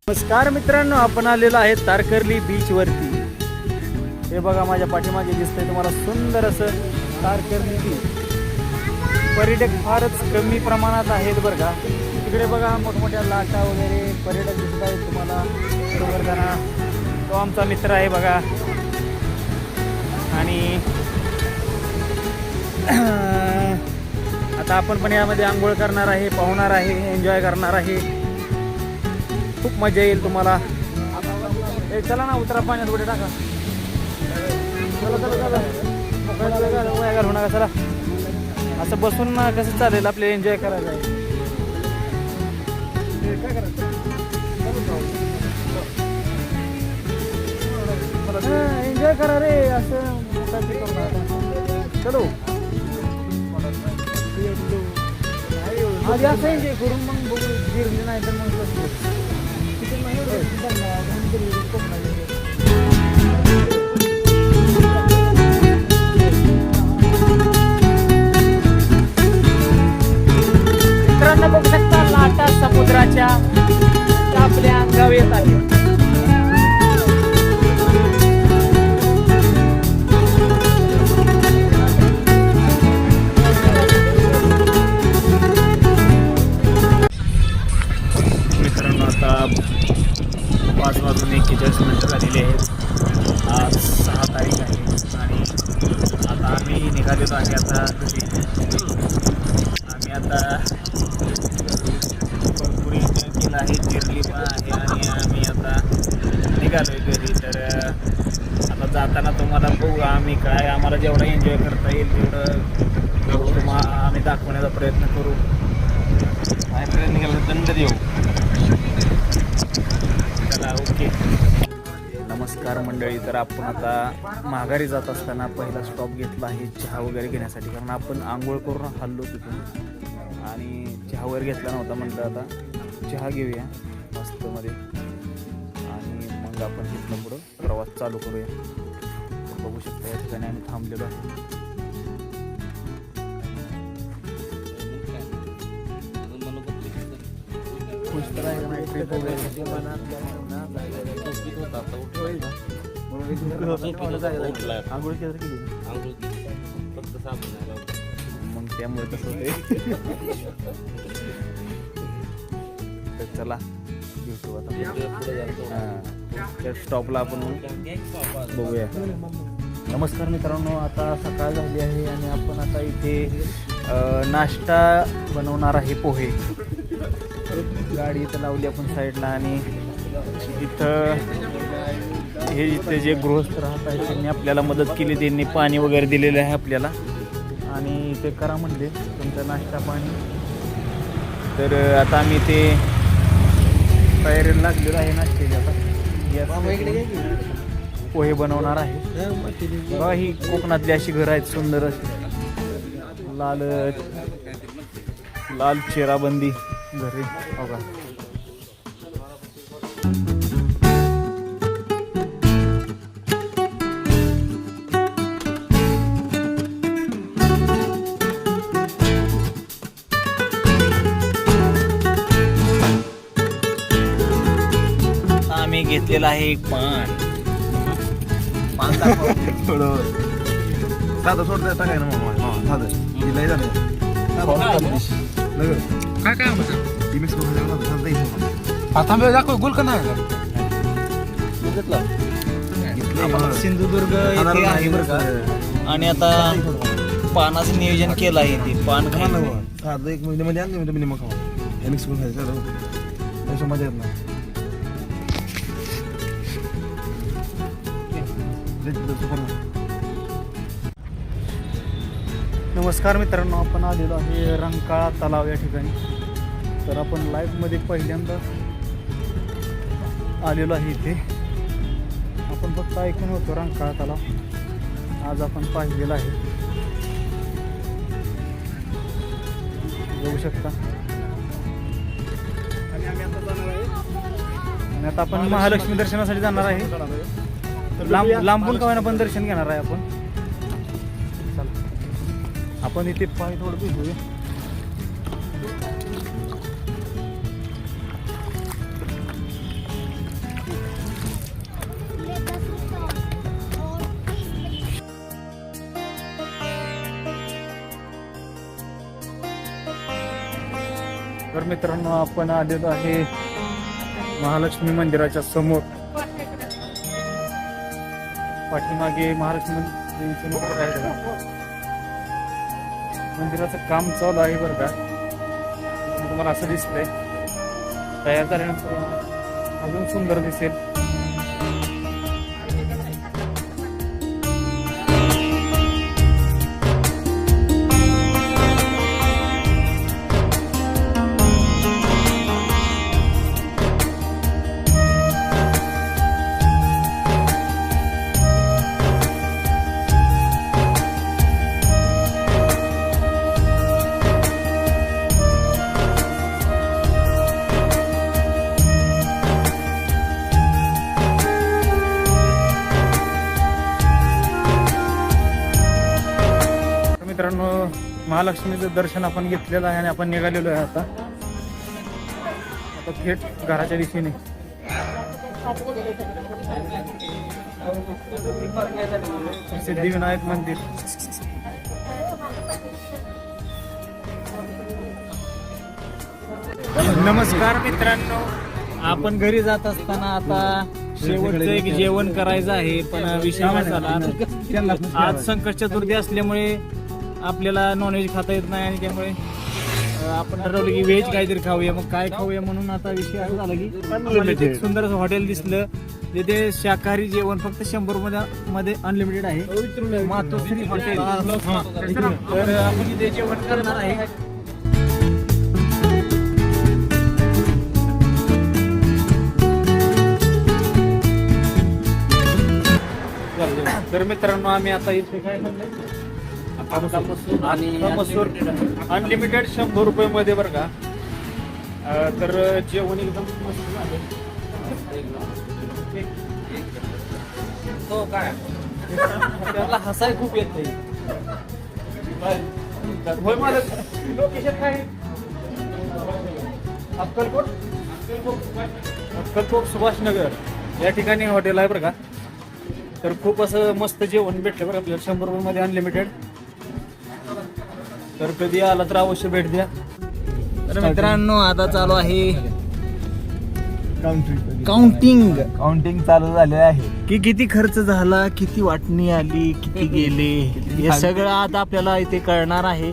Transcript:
नमस्कार मित्रांनो, आपण आलेलो आहे तारकर्ली बीच वरती. हे बघा माझ्या पाठीमागे दिसतंय तुम्हाला सुंदर असं तारकर्ली बीच. पर्यटक फारच कमी प्रमाणात आहेत बरं का. तिकडे बघा मोठमोठ्या लाटा वगैरे पर्यटक दिसत आहेत तुम्हाला बरोबर जाणार. तो आमचा मित्र आहे बघा. आणि आता आपण पण यामध्ये आंघोळ करणार आहे, पाहणार आहे, एन्जॉय करणार आहे. खूप मजा येईल तुम्हाला. चला ना, उतरा पाण्यात उड्या टाका. चला चला चला, वया घालू नका. चला असं बसून ना कसं चालेल, आपल्याला एन्जॉय करायचं आहे. काय करायचं, एन्जॉय करा रे. असं चलो आधी असं एन्जॉय करून मग बघू. गिरली नाही तर मग कसं मित्रांनो बघू शकता, लाटा समुद्राच्या आपल्या अंगावर येत आहे. मित्रांनो आता 5:41 झालेले आहेत. आज 6 तारीख आहे आणि आता आम्ही निघालेलो आहे आता घरी. आम्ही आता भरपूर एन्जॉय केला आहे, जिरली पण आहे आणि आम्ही आता निघालो आहे घरी. तर आता जाताना तुम्हाला बघू आम्ही काय, आम्हाला जेवढा एन्जॉय करता येईल तेवढं आम्ही दाखवण्याचा प्रयत्न करू. काय प्रयत्न केला दंड देऊ. ओके. नमस्कार मंडळी. तर आपण आता माघारी जात असताना पहिला स्टॉप घेतला आहे चहा वगैरे घेण्यासाठी. कारण आपण आंघोळ करून हल्लो तिथून आणि चहा वगैरे घेतला नव्हता. म्हटलं आता चहा घेऊया मस्तमध्ये आणि मग आपण तिथनं पुढं प्रवास चालू करूया. बघू शकता या ठिकाणी आम्ही थांबलेलो आहे. मग त्यामुळे कसं होते. तर चला भेटू आता त्या स्टॉपला आपण बघूया. नमस्कार मित्रांनो, आता सकाळ झाली आहे आणि आपण आता इथे नाश्ता बनवणार आहे. पोहे गाडी इथं लावली आपण साईडला आणि इथं हे इथे जे गृहस्थ राहत आहेत त्यांनी आपल्याला मदत केली. त्यांनी पाणी वगैरे दिलेलं आहे आपल्याला आणि ते करा म्हणले तुमचा नाश्ता पाणी. तर आता आम्ही ते तयारीला लागलेलं आहे नाश्त्याची. आता पोहे बनवणार आहे. बघा ही कोकणातली अशी घरं आहेत सुंदर अशी लाल लाल चेराबंदी घरे बघा. आम्ही घेतलेला आहे एक पान थोडं साधं सोडता टाकाय ना मग साधं दिलंय झालं काय काय मिक्स करून दाखव गोल करणार सिंधुदुर्ग येथे आहे बरं का. आणि आता पानाचं नियोजन केलं आहे. ते पान साधं 1 मिनिटमध्ये आणले मी मग मिक्स करून खायचं मजा येत नाही. नमस्कार मित्रांनो, आपण आलेलो आहे रंकाळा तलाव या ठिकाणी. तर आपण लाईव्हमध्ये पहिल्यांदा आलेलो आहे इथे. आपण फक्त ऐकून होतो रंकाळा तलाव, आज आपण पाहिलेला आहे. बघू शकता. आणि आता आपण महालक्ष्मी दर्शनासाठी जाणार आहे. लांबून का पण दर्शन घेणार आहे आपण. आपण इथे पाय थोडं भिजूया. मित्रांनो आपण आलेलो आहे महालक्ष्मी मंदिराच्या समोर. पाठीमागे महालक्ष्मी देवीचं मंदिर आहे बघा. मंदिराचं काम चालू आहे बरं का. तुम्हाला असं दिसतंय. तयार झाल्यानंतर अजून सुंदर दिसेल. मित्रांनो महालक्ष्मीचं दर्शन आपण घेतलेलं आहे आणि आपण निघालेलो आहे आता थेट घराच्या दिशेने. सिद्धिविनायक मंदिर. नमस्कार मित्रांनो, आपण घरी जात असताना आता शेवटचं एक जेवण करायचं आहे. पण विषय काय झाला, आज संकट चतुर्थी असल्यामुळे आपल्याला नॉनव्हेज खाता येत नाही आणि त्यामुळे आपण ठरवलं की व्हेज काहीतरी खाऊया. मग काय खाऊया म्हणून आता विषय असा झाला की एक सुंदर असं हॉटेल दिसलं जिथे शाकाहारी जेवण फक्त 100 मध्ये अनलिमिटेड आहे. मातोश्री हॉटेल. तर आपण इथे जेवण करणार आहे. तर मित्रांनो आम्ही आता इथे काय म्हणलं आणि मसूर अनलिमिटेड 100 रुपये मध्ये बरं का. तर जेवण एकदम मस्त झालं. हो काय त्याला हसाय खूप येत नाही. होय मला लोकेशन काय अक्कलकोट सुभाषनगर या ठिकाणी हॉटेल आहे बरं का. तर खूप असं मस्त जेवण भेटलं बरं आपल्याला 100 रुपये मध्ये अनलिमिटेड. तर कधी आला तर अवश्य भेट द्या. तर मित्रांनो आता चालू आहे काउंटिंग चालू झाले आहे की किती खर्च झाला, किती वाटणी आली, किती गेले, हे सगळं आता आपल्याला इथे कळणार आहे.